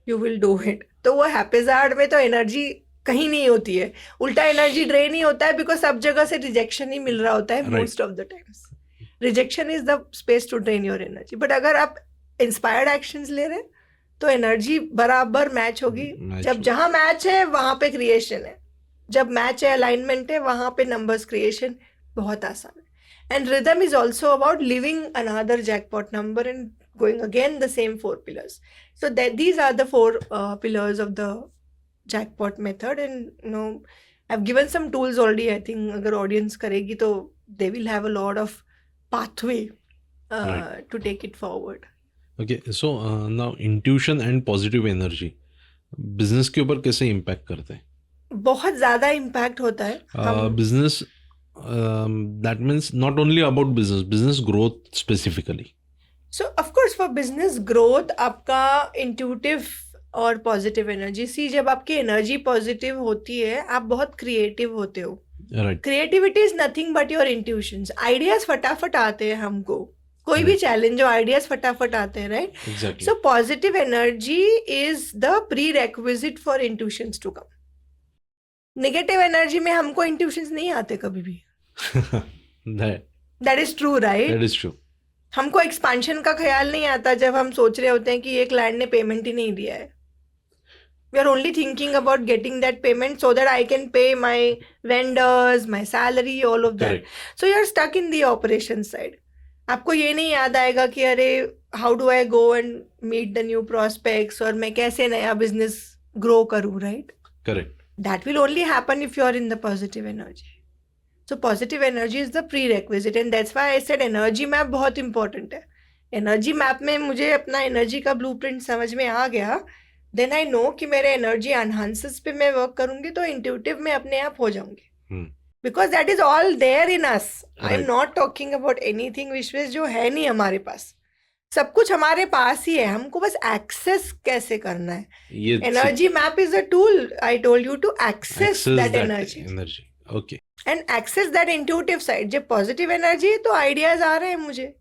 you will do it. तो वो हैपेजार्ड में तो एनर्जी कहीं नहीं होती है, उल्टा एनर्जी ड्रेन ही होता है, बिकॉज सब जगह से रिजेक्शन ही मिल रहा होता है most of the times. Rejection is the space to drain your energy. But अगर आप इंस्पायर्ड एक्शंस ले रहे हैं तो एनर्जी बराबर मैच होगी. जब जहां मैच है वहां पे क्रिएशन है, जब मैच है, अलाइनमेंट है, वहां पे नंबर्स क्रिएशन बहुत आसान है. And rhythm is also about living another jackpot number and going again the same 4 pillars. So that these are the 4 pillars of the jackpot method. And you know, I've given some tools already. I think agar audience karegi to they will have a lot of pathway Right. to take it forward. Okay, so now intuition and positive energy business के ऊपर कैसे impact करते हैं? बहुत ज़्यादा impact होता है. Business that means not only about business growth specifically. So of course for business growth आपका intuitive और positive energy, सी जब आपकी एनर्जी पॉजिटिव होती है आप बहुत क्रिएटिव होते हो. Right. Creativity is nothing but your intuitions. Ideas फटाफट आते हैं हमको, कोई भी चैलेंज हो आइडियाज फटाफट आते हैं, right? Exactly. So positive energy is the prerequisite for intuitions to come. Negative energy में हमको इंट्यूशंस नहीं आते कभी भी. That is true, right? That is true. हमको एक्सपेंशन का ख्याल नहीं आता जब हम सोच रहे होते हैं कि एक क्लाइंट ने पेमेंट ही नहीं दिया है. We are only thinking about getting that payment so that I can pay my vendors, my salary, all of that. Correct. So you are stuck in the operations side. आपको ये नहीं याद आएगा कि अरे how do I go and meet the new prospects और मैं कैसे नया business grow करूँ, right? Correct. That will only happen if you are in the positive energy. So positive energy is the prerequisite and that's why I said energy map बहुत important है. Energy map में मुझे अपना energy का blueprint समझ में आ गया. Then I know कि मेरे energy enhances पे मैं work करूँगी तो intuitive में अपने आप हो जाऊँगी. Because that is all there in us. I am Right. not talking about anything Vishwesh जो है नहीं हमारे पास. सब कुछ हमारे पास ही है, हमको बस access कैसे करना है. ये Energy map is a tool. I told you to access that energy. energy. Okay. And access that intuitive side. जब positive energy है तो ideas आ रहे हैं मुझे.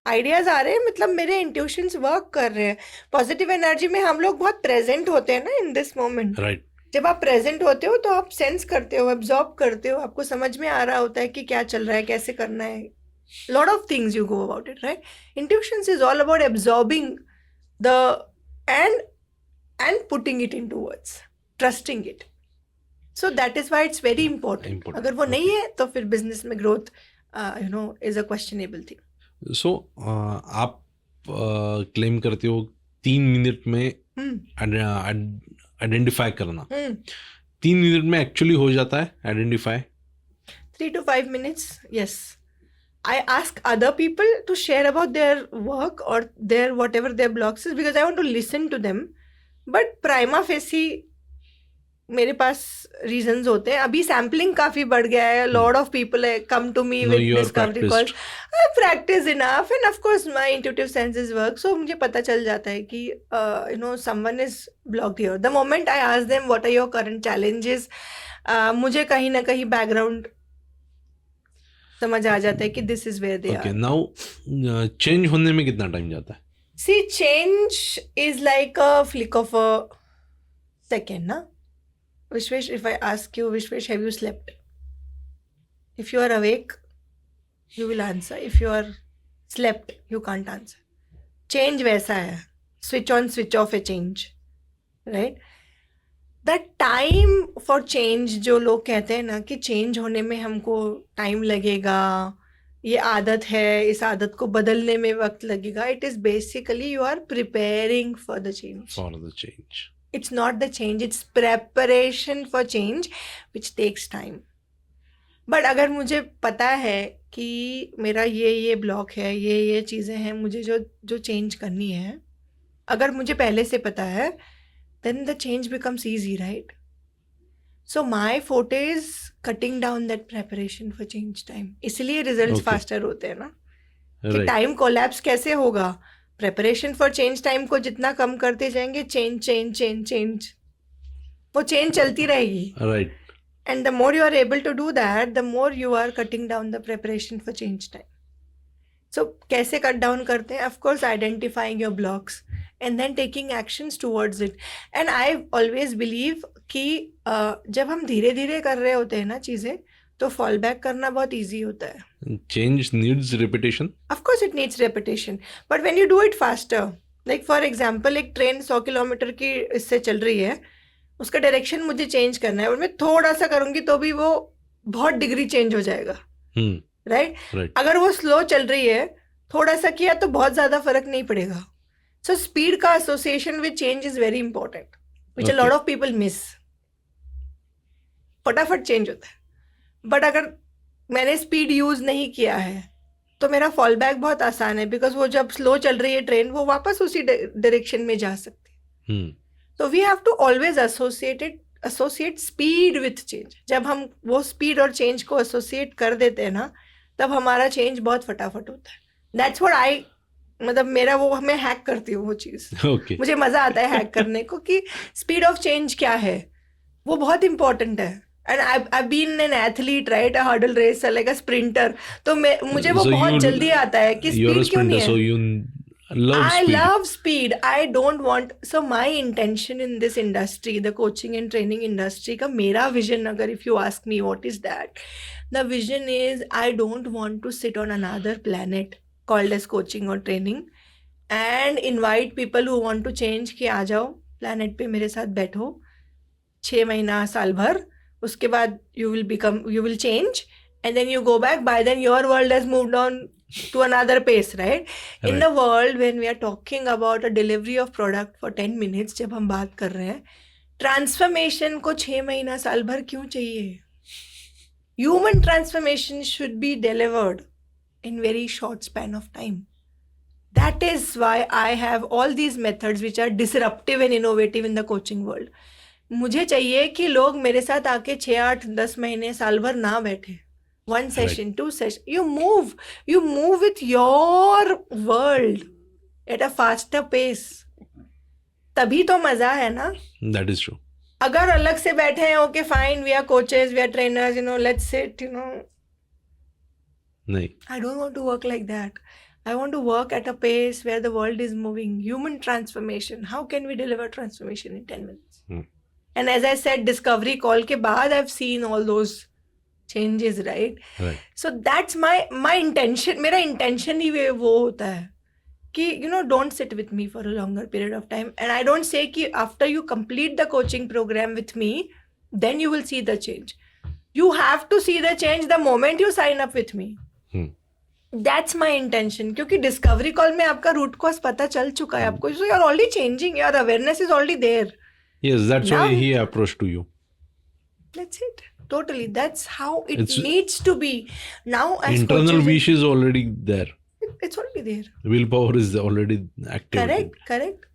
आइडियाज आ रहे हैं मतलब मेरे इंट्यूशंस वर्क कर रहे हैं. पॉजिटिव एनर्जी में हम लोग बहुत प्रेजेंट होते हैं ना इन दिस मोमेंट. Right. जब आप प्रेजेंट होते हो तो आप सेंस करते हो, एब्जॉर्ब करते हो, आपको समझ में आ रहा होता है कि क्या चल रहा है, कैसे करना है. Lot of things you go about it, right? Intuitions is all about absorbing the end putting it into words, trusting it. So that is why it's very important. Important. अगर वो नहीं है तो फिर बिजनेस में growth is a questionable thing. So आप claim करते हो 3 मिनट में आइडेंटिफाई करना. 3 मिनट में एक्चुअली हो जाता है identify? 3 to 5 minutes, yes. I ask other people to share about their work or their whatever their blocks is because I want to listen to them. But prima facie मेरे पास reasons होते हैं. अभी sampling काफी बढ़ गया है. lot of people come to me No, with you are discovery calls. practiced. I practice enough and of course my intuitive senses work. So मुझे पता चल जाता है कि someone is blocked here. The moment I ask them what are your current challenges, मुझे कहीं ना कहीं background समझ आ जाता है कि this is where they Okay. are. Now change होने में कितना टाइम जाता है? See, change is like a flick of a second, na? Vishwesh, if I ask you, Vishwesh, have you slept? If you are awake, you will answer. If you are slept, you can't answer. Change वैसा है. Switch on, switch off है change. Right? That time for change जो लोग कहते हैं ना कि change होने में हमको time लगेगा, ये आदत है, इस आदत को बदलने में वक्त लगेगा. It is basically you are preparing for the change. For the change. It's not the change, it's preparation for change which takes time. But अगर मुझे पता है कि मेरा ये ब्लॉक है, ये चीज़ें हैं मुझे जो चेंज करनी है, अगर मुझे पहले से पता है then the change becomes easy, right? So my forte is cutting down that preparation for change time. इसलिए results Okay. faster होते हैं ना कि Right. टाइम कोलैप्स कैसे होगा. प्रेपरेशन फॉर चेंज टाइम को जितना कम करते जाएंगे, चेंज वो चेंज चलती रहेगी. Right. And the more you are able to do that, the more you are cutting down the preparation for change time. So, कैसे cut down करते हैं? Of course, identifying your blocks and then taking actions towards it. And I always believe कि जब हम धीरे धीरे कर रहे होते हैं ना चीज़ें, तो fall back करना बहुत easy होता है. Change needs repetition. Of course, it needs repetition. But when you do it faster, like for example, एक ट्रेन 100 किलोमीटर की इससे चल रही है, उसका डायरेक्शन मुझे चेंज करना है और मैं थोड़ा सा करूंगी तो भी वो बहुत डिग्री चेंज हो जाएगा. राइट. अगर वो स्लो चल रही है, थोड़ा सा किया तो बहुत ज्यादा फर्क नहीं पड़ेगा. सो स्पीड का association with change is very important, which a lot of people miss. फटाफट चेंज होता है, बट अगर मैंने स्पीड यूज नहीं किया है तो मेरा फॉल बैक बहुत आसान है, बिकॉज वो जब स्लो चल रही है ट्रेन, वो वापस उसी डायरेक्शन में जा सकती है. So we have to always associate speed with change. जब हम वो speed और change को associate कर देते हैं ना, तब हमारा change बहुत फटाफट होता है. That's what I, मतलब मेरा वो, मैं hack करती हूँ वो चीज़. Okay. मुझे मज़ा आता है hack करने को कि speed of change क्या है, वो बहुत important है. And I've been an athlete, right? A hurdle racer, like a sprinter. तो मुझे वो बहुत जल्दी आता है कि speed क्यों नहीं है. So you love speed. I don't want. So my intention in this industry, the coaching and training industry, का मेरा vision, अगर if you ask me what is that, the vision is I don't want to sit on another planet called as coaching or training and invite people who want to change कि आ जाओ planet पे मेरे साथ बैठो 6 महीना साल भर, उसके बाद you will change and then you go back. By then your world has moved on to another pace, right? In the world, when we are talking about a delivery of product for 10 minutes, जब हम बात कर रहे हैं, transformation को 6 महीना साल भर क्यों चाहिए? Human transformation should be delivered in very short span of time. That is why I have all these methods which are disruptive and innovative in the coaching world. मुझे चाहिए कि लोग मेरे साथ आके 6, 8, 10 महीने साल भर ना बैठे. 1 session, 2 session, you move with your world at a faster pace. तभी तो मजा है ना. That is true. अगर अलग से बैठे हैं, okay fine, we are coaches, we are trainers, let's sit, नहीं. I don't want to work like that. I want to work at a pace where the world is moving. Human transformation. How can we deliver transformation in 10 minutes? And as I said, discovery call के बाद I've seen all those changes, right? So that's my intention. मेरा intention ही वो होता है कि don't sit with me for a longer period of time. And I don't say कि after you complete the coaching program with me, then you will see the change. You have to see the change the moment you sign up with me. That's my intention. क्योंकि discovery call में आपका root cause पता चल चुका है आपको. So you're already changing. Your awareness is already there. Yes, that's why he approached to you. That's it. Totally. That's how it needs to be. Now, as internal coaches, wish is already there. It's already there. Willpower is already active. Correct.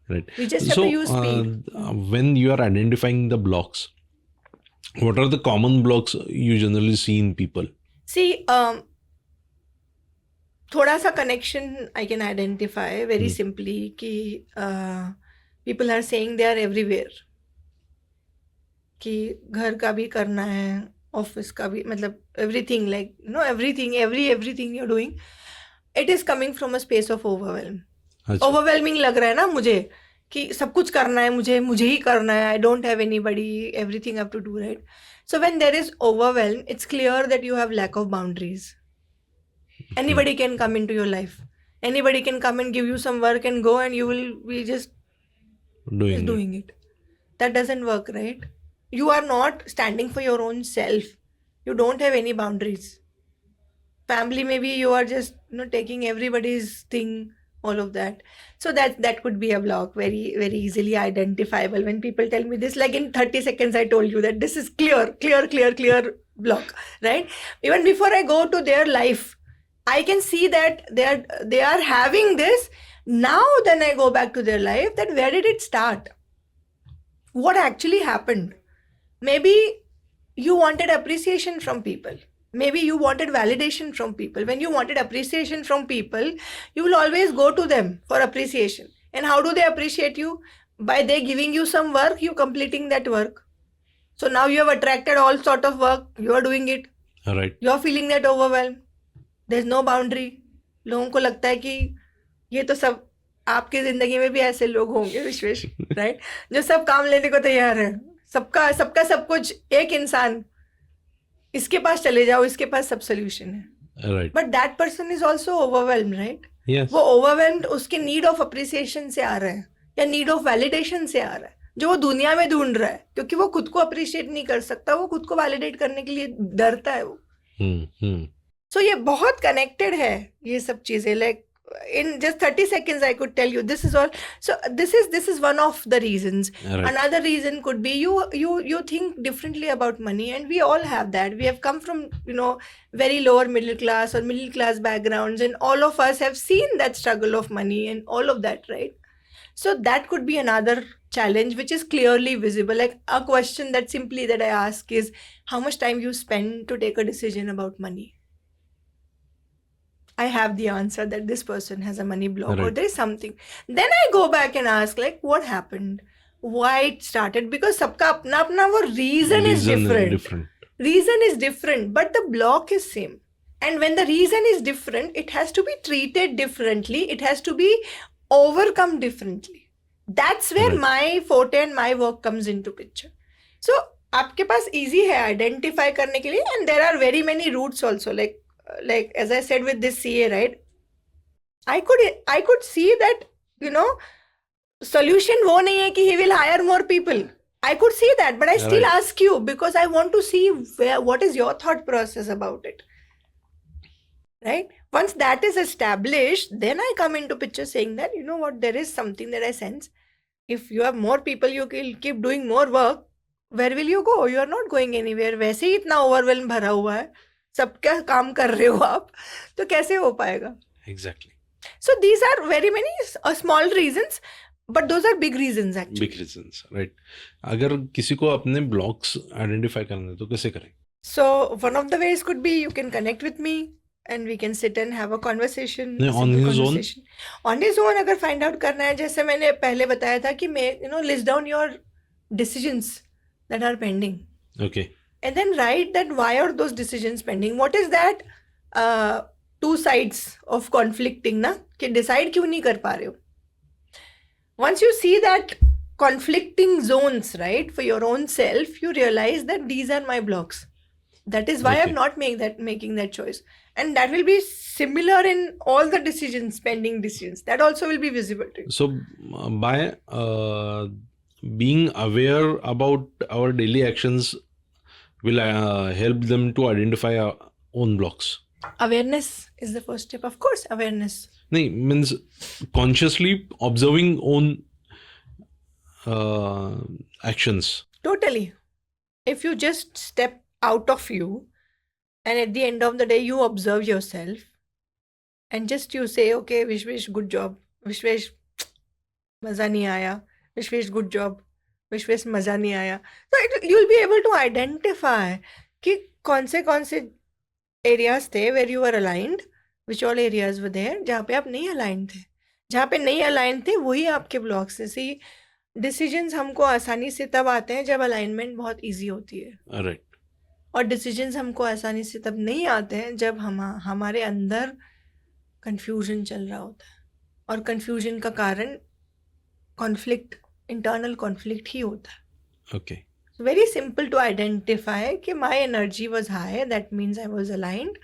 Right. We just have to use speed. When you are identifying the blocks, what are the common blocks you generally see in people? See, थोड़ा सा connection I can identify very simply कि people are saying they are everywhere. कि घर का भी करना है, office का भी, मतलब everything, like everything you're doing, it is coming from a space of overwhelm. Overwhelming लग रहा है ना मुझे कि सब कुछ करना है, मुझे ही करना है. I don't have anybody, everything I have to do, right? So when there is overwhelm, it's clear that you have lack of boundaries. Anybody can come into your life. Anybody can come and give you some work and go, and you will be just doing it. That doesn't work, right? You are not standing for your own self. You don't have any boundaries. Family, maybe you are just taking everybody's thing, all of that. So that could be a block, very, very easily identifiable. When people tell me this, like in 30 seconds, I told you that this is clear block, right? Even before I go to their life, I can see that they are having this. Now then I go back to their life, that where did it start? What actually happened? Maybe you wanted appreciation from people. Maybe you wanted validation from people. When you wanted appreciation from people, you will always go to them for appreciation. And how do they appreciate you? By they giving you some work, you completing that work. So now you have attracted all sort of work, you are doing it, Right. you are feeling that overwhelmed. There's no boundary. लोगों को लगता है कि ये तो सब आपकी जिंदगी में भी ऐसे लोग होंगे विश्वेश, राइट, जो सब काम लेने को तैयार है, सबका सबका सब कुछ, एक इंसान, इसके पास चले जाओ, इसके पास सब सोल्यूशन है. Right. But that person is also overwhelm, right. Yes. वो ओवरवेल्म्ड उसके नीड ऑफ अप्रिसिएशन से आ रहा है या नीड ऑफ वैलिडेशन से आ रहा है, जो वो दुनिया में ढूंढ रहा है, क्योंकि वो खुद को अप्रिशिएट नहीं कर सकता, वो खुद को वैलिडेट करने के लिए डरता है वो. सो ये बहुत कनेक्टेड है ये सब चीजें. Like in just 30 seconds I could tell you this is all. So this is one of the reasons. Right. Another reason could be you think differently about money, and we all have that. We have come from, you know, very lower middle class or middle class backgrounds, and all of us have seen that struggle of money and all of that, right? So that could be another challenge which is clearly visible. Like a question that simply that I ask is, how much time you spend to take a decision about money? I have the answer that this person has a money block, or Right. there is something. Then I go back and ask, like, what happened? Why it started? Because सबका अपना अपना वो reason is different. Reason is different, but the block is same. And when the reason is different, it has to be treated differently. It has to be overcome differently. That's where Right. my forte and my work comes into picture. So आपके पास easy है identify करने के लिए, and there are very many routes also. Like as I said with this CA, right? I could see that, you know, solution वो नहीं है कि he will hire more people. I could see that, but I still Right. ask you because I want to see what is your thought process about it. Right? Once that is established, then I come into picture saying that, you know what, there is something that I sense. If you have more people, you will keep doing more work. Where will you go? You are not going anywhere. वैसे ही इतना overwhelm भरा हुआ है, सबका काम कर रहे हो आप, तो कैसे हो पाएगा? Exactly. So these are very many small reasons, but those are big reasons actually. Big reasons, right? अगर किसी को अपने blocks identify करने तो कैसे करें? So one of the ways could be you can connect with me and we can sit and have a conversation. नहीं, on simple his own? conversation. On his own अगर find out करना है, जैसे मैंने पहले बताया था कि मैं, you know, list down your decisions that are pending. Okay. And then write that why are those decisions pending? What is that two sides of conflicting ना, कि decide क्यों नहीं कर पा रहे हो? Once you see that conflicting zones, right, for your own self, you realize that these are my blocks. That is why Okay. I'm not making that choice. And that will be similar in all the decisions, pending decisions. That also will be visible to you. So by being aware about our daily actions will help them to identify our own blocks. Awareness is the first step. Of course, awareness. नहीं, means consciously observing own actions. Totally. If you just step out of you and at the end of the day you observe yourself and just you say, okay, Vishwesh, good job. Vishwesh, maza nahi aaya. Vishwesh, good job. Vishwesh, maza nahi aaya. So you'll be able to identify कि कौन से areas थे where you were aligned, which all areas were there, जहाँ पे आप नहीं aligned थे. जहाँ पे नहीं aligned थे वही आपके blocks हैं. See, decisions हमको आसानी से तब आते हैं जब alignment बहुत easy होती है. Right. और डिसीजंस हमको आसानी से तब नहीं आते हैं जब हमारे अंदर कंफ्यूजन चल रहा होता है, और कंफ्यूजन का कारण कॉन्फ्लिक्ट, इंटरनल कॉन्फ्लिक्ट ही होता है. Okay. Very simple to identify कि my energy was high, that means I was aligned.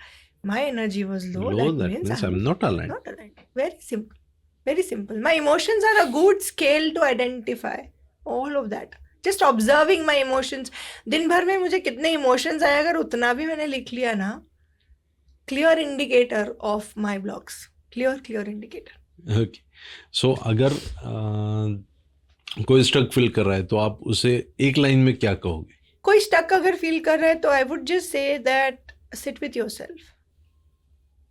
My energy was low, Low, that that means means I I'm am not aligned. not aligned. Very simple. Very simple. My emotions are a good scale to identify all of that. Just observing my emotions. दिन भर में मुझे कितने emotions आए, अगर उतना भी मैंने लिख लिया ना, clear indicator of my blocks. Clear indicator. Okay. So अगर कोई स्ट्रक फील कर रहा है तो आप उसे एक लाइन में क्या कहोगे? कोई stuck अगर feel कर रहा है तो I would just say that sit with yourself.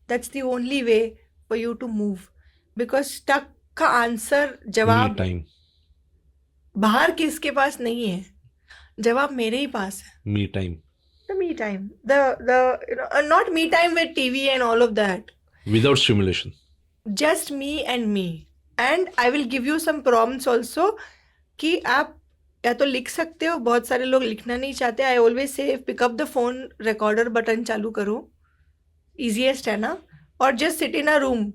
That's the only way for you to move. Because stuck का आंसर, Me जवाब time. बाहर किसके पास नहीं है, जवाब मेरे ही पास है. Me time. तो मी me time. The not me time with TV and all of that. Without stimulation. Just me and me. And I will give you some prompts also कि आप या तो लिख सकते हो, बहुत सारे लोग लिखना नहीं चाहते. I always say pick up the phone, recorder button चालू करो. Easiest है ना? Or just sit in a room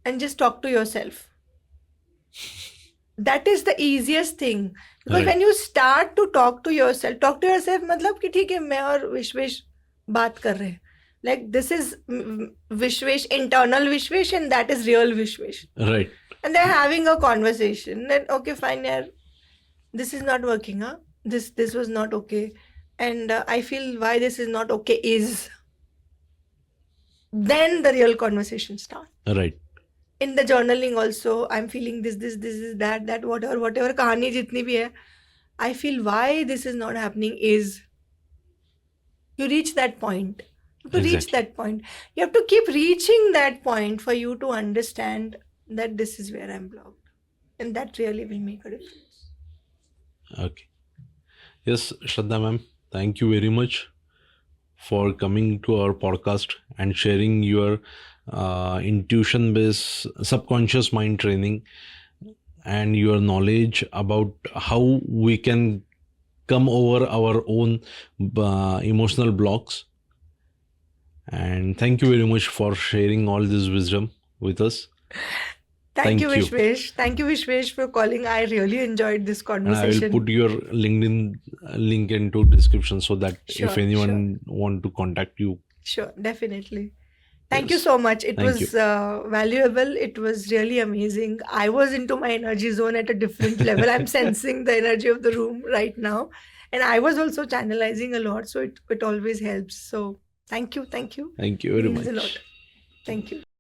and just talk to yourself. That is the easiest thing. Because Right. when you start to talk to yourself मतलब कि ठीक है मैं और विश्वेश बात कर रहे हैं. Like this is Vishwesh, internal Vishwesh, and that is real Vishwesh. Right. And they're having a conversation. Then okay, fine, yaar, this is not working, huh? This was not okay. And I feel why this is not okay is. Then the real conversation starts. Right. In the journaling also, I'm feeling this is that, whatever kahani jitni bhi hai, I feel why this is not happening is. You reach that point. To reach Exactly. that point, you have to keep reaching that point for you to understand that this is where I'm blocked. And that really will make a difference. Okay. Yes, Shraddha ma'am, thank you very much for coming to our podcast and sharing your intuition-based subconscious mind training and your knowledge about how we can come over our own emotional blocks. And thank you very much for sharing all this wisdom with us. Thank Thank you, you. Vishwesh. Thank you, Vishwesh, for calling. I really enjoyed this And I will conversation. put your LinkedIn link into description so that Sure, if anyone want to contact you. Sure, definitely. Thank you Yes. so much. It Thank was valuable. It was really amazing. I was into my energy zone at a different level. I'm sensing the energy of the room right now. And I was also channelizing a lot. So it always helps. So thank you. Thank you very Means a much. lot. Thank you.